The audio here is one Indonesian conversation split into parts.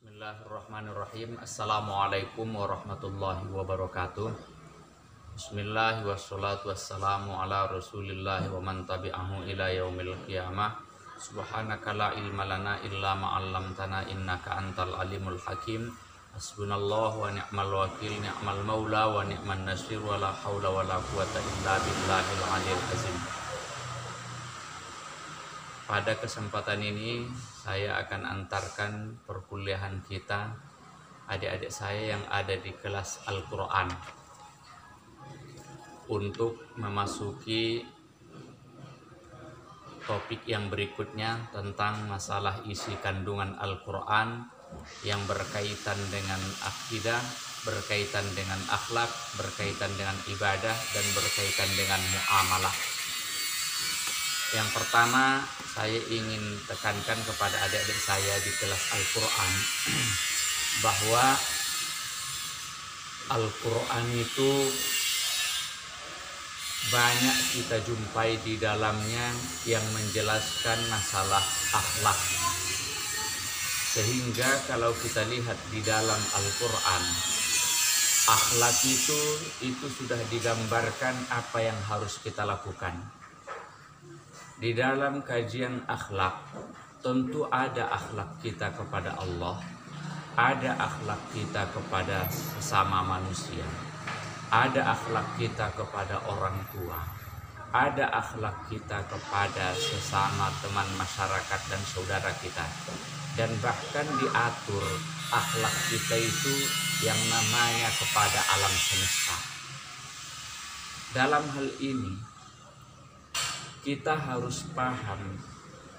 Bismillahirrahmanirrahim. Assalamualaikum warahmatullahi wabarakatuh. Bismillah wassalatu wassalamu ala rasulillah wa man tabi'ahu ila yaumil qiyamah. Subhanaka la ilma lana illa ma 'allamtana innaka antal alimul hakim. Hasbunallahu wa ni'mal wakil, ni'mal maula wa ni'man nasir, wa la haula wa la quwata illa billahil aliyil azim. Pada kesempatan ini saya akan antarkan perkuliahan kita, adik-adik saya yang ada di kelas Al-Quran, untuk memasuki topik yang berikutnya tentang masalah isi kandungan Al-Quran yang berkaitan dengan akidah, berkaitan dengan akhlak, berkaitan dengan ibadah, dan berkaitan dengan muamalah. Yang pertama, saya ingin tekankan kepada adik-adik saya di kelas Al-Quran bahwa Al-Quran itu banyak kita jumpai di dalamnya yang menjelaskan masalah akhlak. Sehingga kalau kita lihat di dalam Al-Quran, akhlak itu sudah digambarkan apa yang harus kita lakukan. Di dalam kajian akhlak, tentu ada akhlak kita kepada Allah, ada akhlak kita kepada sesama manusia, ada akhlak kita kepada orang tua, ada akhlak kita kepada sesama teman masyarakat dan saudara kita. Dan bahkan diatur akhlak kita itu yang namanya kepada alam semesta. Dalam hal ini, kita harus paham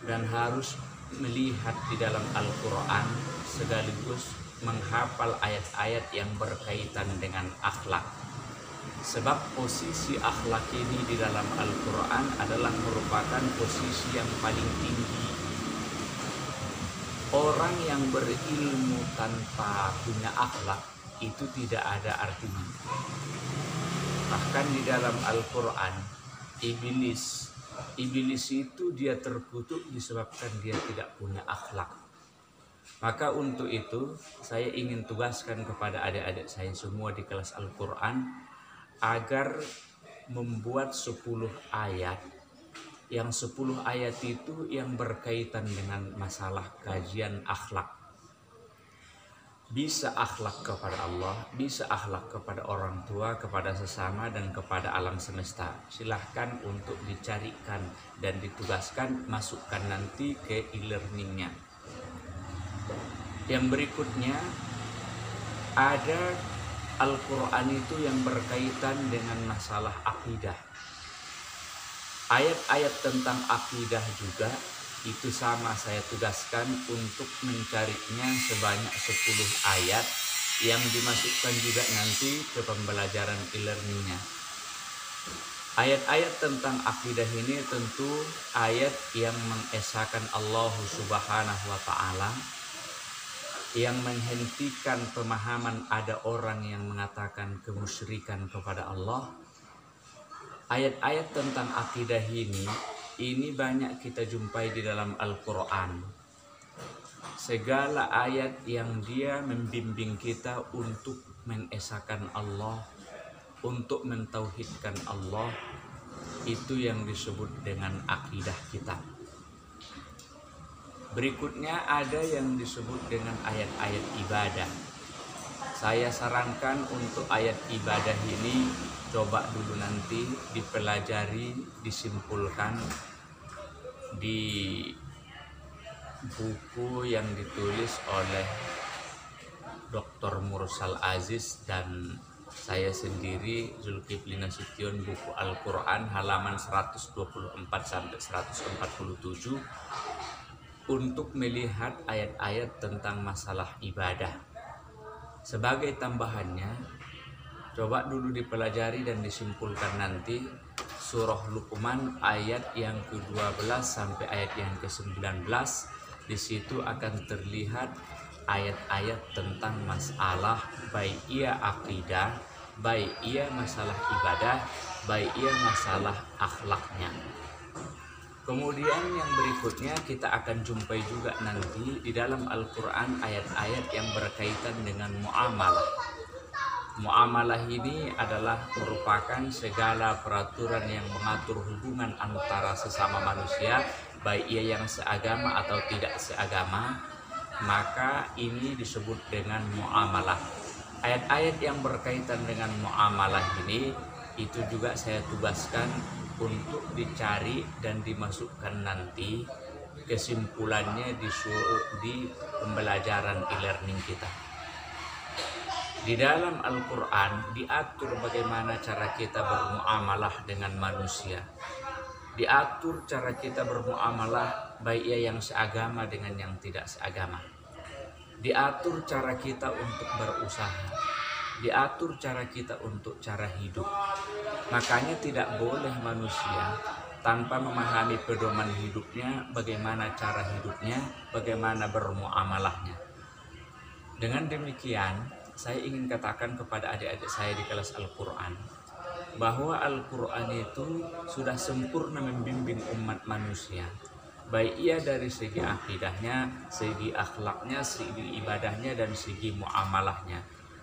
dan harus melihat di dalam Al-Quran sekaligus menghafal ayat-ayat yang berkaitan dengan akhlak. Sebab posisi akhlak ini di dalam Al-Quran adalah merupakan posisi yang paling tinggi. Orang yang berilmu tanpa punya akhlak itu tidak ada artinya. Bahkan di dalam Al-Quran, Iblis itu dia terkutuk disebabkan dia tidak punya akhlak. Maka untuk itu saya ingin tugaskan kepada adik-adik saya semua di kelas Al-Quran agar membuat 10 ayat. Yang 10 ayat itu yang berkaitan dengan masalah kajian akhlak. Bisa akhlak kepada Allah, bisa akhlak kepada orang tua, kepada sesama, dan kepada alam semesta. Silahkan untuk dicarikan dan ditugaskan, masukkan nanti ke e-learningnya. Yang berikutnya, ada Al-Quran itu yang berkaitan dengan masalah akidah. Ayat-ayat tentang akidah juga itu sama saya tugaskan untuk mencarinya sebanyak 10 ayat yang dimasukkan juga nanti ke pembelajaran e-learningnya. Ayat-ayat tentang akidah ini tentu ayat yang mengesahkan Allah Subhanahu wa ta'ala, yang menghentikan pemahaman ada orang yang mengatakan kemusyrikan kepada Allah. Ayat-ayat tentang akidah ini banyak kita jumpai di dalam Al-Quran. Segala ayat yang dia membimbing kita untuk mengesahkan Allah, untuk mentauhidkan Allah, itu yang disebut dengan akidah kita. Berikutnya ada yang disebut dengan ayat-ayat ibadah. Saya sarankan untuk ayat ibadah ini coba dulu nanti dipelajari, disimpulkan di buku yang ditulis oleh Dr. Mursal Aziz dan saya sendiri, Zulkifli Nasution, buku Al-Quran halaman 124 sampai 147 untuk melihat ayat-ayat tentang masalah ibadah. Sebagai tambahannya, coba dulu dipelajari dan disimpulkan nanti surah Luqman ayat yang ke-12 sampai ayat yang ke-19. Di situ akan terlihat ayat-ayat tentang masalah baik ia akidah, baik ia masalah ibadah, baik ia masalah akhlaknya. Kemudian yang berikutnya kita akan jumpai juga nanti di dalam Al-Quran ayat-ayat yang berkaitan dengan muamalah. Muamalah ini adalah merupakan segala peraturan yang mengatur hubungan antara sesama manusia, baik ia yang seagama atau tidak seagama, maka ini disebut dengan muamalah. Ayat-ayat yang berkaitan dengan muamalah ini itu juga saya tugaskan untuk dicari dan dimasukkan nanti kesimpulannya di pembelajaran e-learning kita. Di dalam Al-Quran diatur bagaimana cara kita bermuamalah dengan manusia. Diatur cara kita bermuamalah baik ia yang seagama dengan yang tidak seagama. Diatur cara kita untuk berusaha. Diatur cara kita untuk cara hidup. Makanya tidak boleh manusia tanpa memahami pedoman hidupnya, bagaimana cara hidupnya, bagaimana bermuamalahnya. Dengan demikian, saya ingin katakan kepada adik-adik saya di kelas Al-Quran, bahwa Al-Quran itu sudah sempurna membimbing umat manusia. Baik ia dari segi akidahnya, segi akhlaknya, segi ibadahnya, dan segi muamalahnya.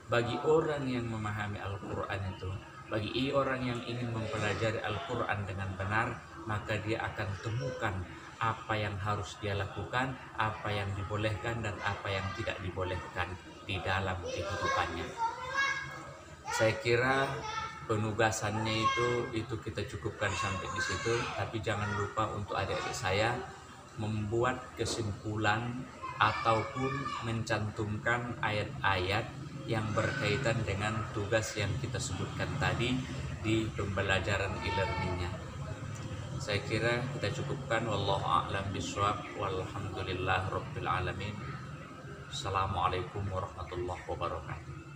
Bagi orang yang memahami Al-Quran itu, bagi orang yang ingin mempelajari Al-Quran dengan benar, maka dia akan temukan apa yang harus dia lakukan, apa yang dibolehkan dan apa yang tidak dibolehkan di dalam kehidupannya. Saya kira penugasannya itu kita cukupkan sampai di situ, tapi jangan lupa untuk adik-adik saya membuat kesimpulan ataupun mencantumkan ayat-ayat yang berkaitan dengan tugas yang kita sebutkan tadi di pembelajaran e-learningnya. Saya kira kita cukupkan. Wallahu a'lam bishawab. Walhamdulillah rabbil alamin. Assalamualaikum warahmatullahi wabarakatuh.